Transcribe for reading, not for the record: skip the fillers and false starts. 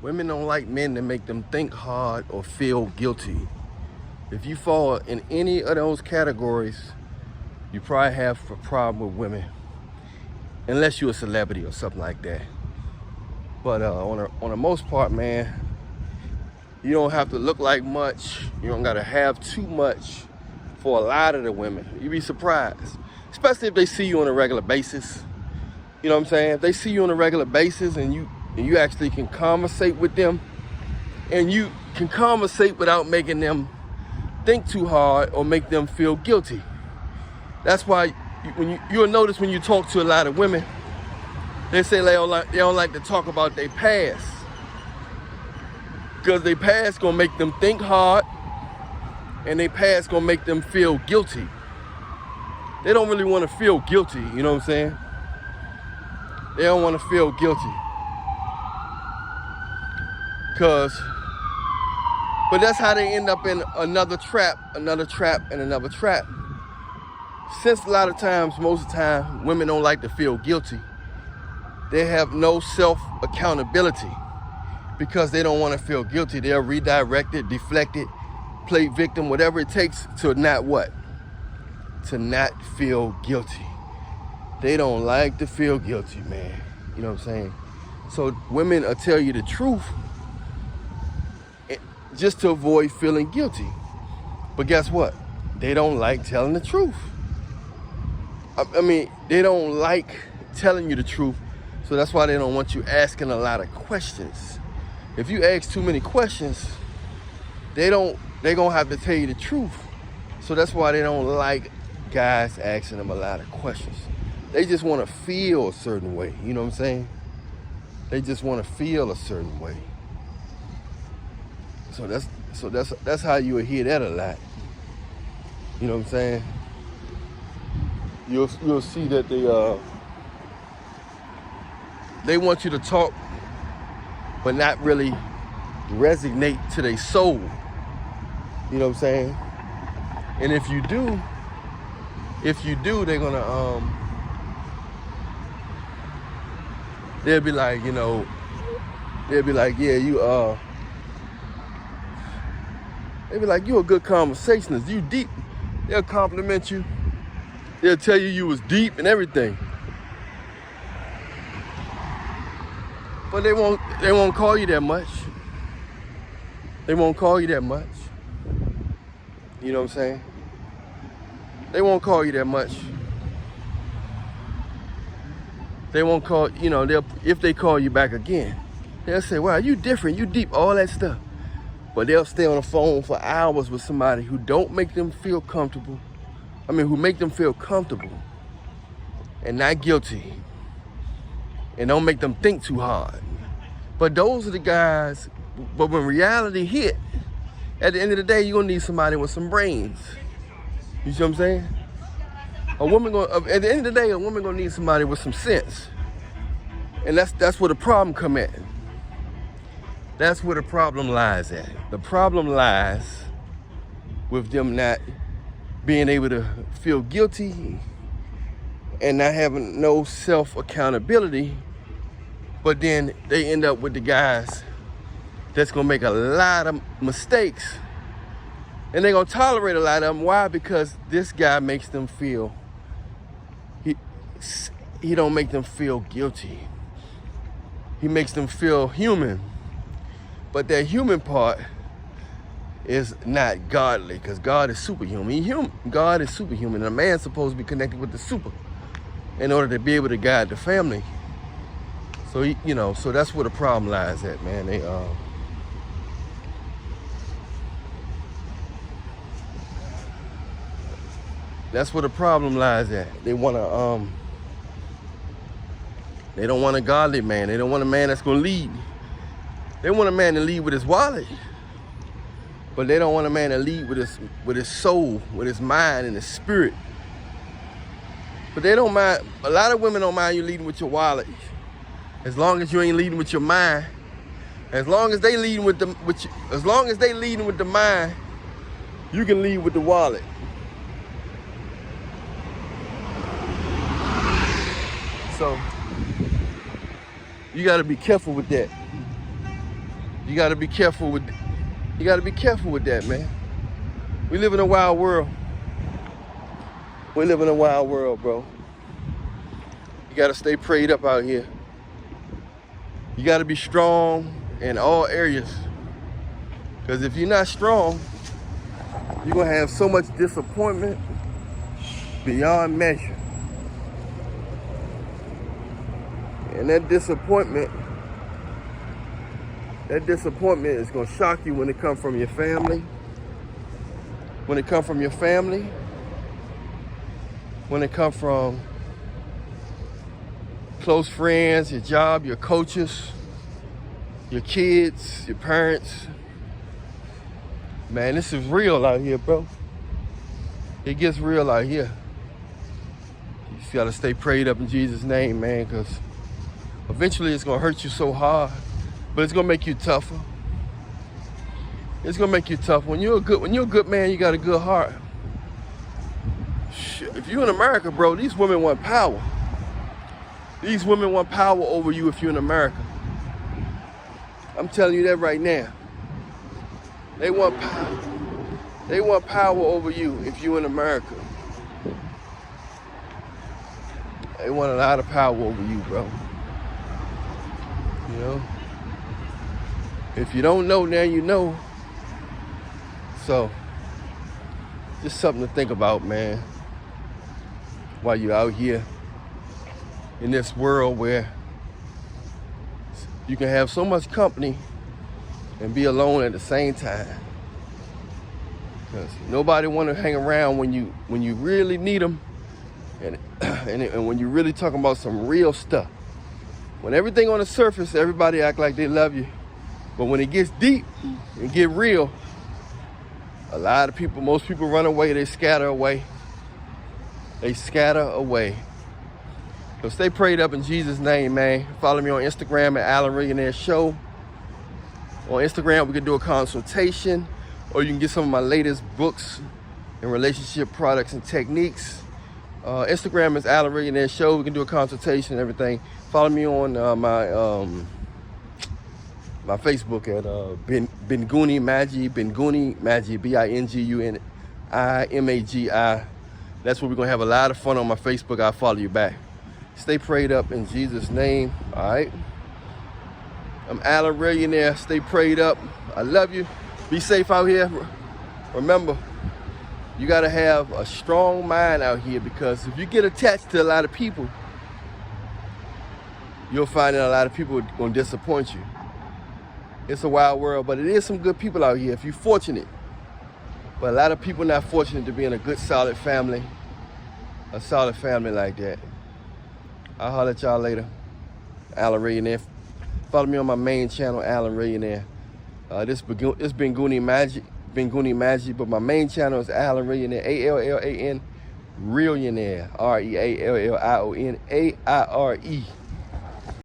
Women don't like men that make them think hard or feel guilty. If you fall in any of those categories, you probably have a problem with women, unless you're a celebrity or something like that. But on the most part, man, you don't have to look like much. You don't gotta have too much for a lot of the women. You'd be surprised, especially if they see you on a regular basis. You know what I'm saying? If they see you on a regular basis and you actually can conversate with them, and you can conversate without making them think too hard or make them feel guilty. That's why you'll notice when you talk to a lot of women, they say they don't like to talk about their past, because their past gonna make them think hard, and their past gonna make them feel guilty. They don't really want to feel guilty, you know what I'm saying? They don't want to feel guilty. But that's how they end up in another trap, and another trap. Since a lot of times, most of the time, women don't like to feel guilty. They have no self-accountability because they don't want to feel guilty. They'll redirect it, deflect it, play victim, whatever it takes to not what? To not feel guilty. They don't like to feel guilty, man. You know what I'm saying? So women will tell you the truth just to avoid feeling guilty. But guess what? They don't like telling the truth. I mean, they don't like telling you the truth, so that's why they don't want you asking a lot of questions. If you ask too many questions, they're gonna have to tell you the truth. So that's why they don't like guys asking them a lot of questions. They just want to feel a certain way, you know what I'm saying? They just want to feel a certain way. So that's how you will hear that a lot. You know what I'm saying? You'll see that they want you to talk, but not really resonate to their soul. You know what I'm saying? And if you do, they're gonna they'll be like, yeah, they be like, you a good conversationalist, you deep. They'll compliment you. They'll tell you was deep and everything. But they won't call you that much. They won't call you that much. You know what I'm saying? They won't call you that much. They won't call, if they call you back again, they'll say, wow, you different, you deep, all that stuff. But they'll stay on the phone for hours with somebody who don't make them feel comfortable. Who make them feel comfortable and not guilty, and don't make them think too hard. But those are the guys, but when reality hit, at the end of the day, you're gonna need somebody with some brains. You see what I'm saying? At the end of the day, a woman gonna need somebody with some sense. And that's where the problem come at. That's where the problem lies at. The problem lies with them not being able to feel guilty and not having no self-accountability, but then they end up with the guys that's gonna make a lot of mistakes, and they're gonna tolerate a lot of them. Why? Because this guy makes them feel, he don't make them feel guilty. He makes them feel human. But that human part is not godly, because God is superhuman. God is superhuman, and a man's supposed to be connected with the super in order to be able to guide the family. So so that's where the problem lies at, man. That's where the problem lies at. They don't want a godly man. They don't want a man that's gonna lead. They want a man to lead with his wallet, but they don't want a man to lead with his soul, with his mind and his spirit. But they don't mind. A lot of women don't mind you leading with your wallet, as long as you ain't leading with your mind. As long as they leading with the mind, you can lead with the wallet. So you got to be careful with that. You gotta be careful with that, man. We live in a wild world. We live in a wild world, bro. You gotta stay prayed up out here. You gotta be strong in all areas. Because if you're not strong, you're gonna have so much disappointment beyond measure. And that disappointment is gonna shock you when it comes from your family. When it comes from your family. When it comes from close friends, your job, your coaches, your kids, your parents. Man, this is real out here, bro. It gets real out here. You just gotta stay prayed up in Jesus' name, man, because eventually it's gonna hurt you so hard, but it's gonna make you tougher. It's gonna make you tough. When you're a good man, you got a good heart. Shit, if you're in America, bro, these women want power. These women want power over you if you're in America. I'm telling you that right now. They want power. They want power over you if you're in America. They want a lot of power over you, bro. You know? If you don't know, now you know. So, just something to think about, man. While you're out here in this world where you can have so much company and be alone at the same time. Because nobody want to hang around when you really need them, and when you're really talking about some real stuff. When everything on the surface, everybody act like they love you, but when it gets deep and get real, most people run away. They scatter away. They scatter away. So stay prayed up in Jesus' name, man. Follow me on Instagram at Alan Millionaire Show. On Instagram, we can do a consultation, or you can get some of my latest books and relationship products and techniques. Instagram is Alan Millionaire Show. We can do a consultation and everything. Follow me on my Facebook at Binguni Magi, Binguni Magi, Binguni Magi. That's where we're gonna have a lot of fun on my Facebook. I'll follow you back. Stay prayed up in Jesus' name. All right. I'm Alan Millionaire. Stay prayed up. I love you. Be safe out here. Remember, you got to have a strong mind out here, because if you get attached to a lot of people, you'll find that a lot of people are going to disappoint you. It's a wild world, but it is some good people out here if you're fortunate. But a lot of people not fortunate to be in a good, solid family like that. I'll holler at y'all later. Alan Millionaire. Follow me on my main channel, Alan Millionaire. This Binguni Magi, but my main channel is Alan Millionaire, ALLAN, Realionaire, REALLIONAIRE.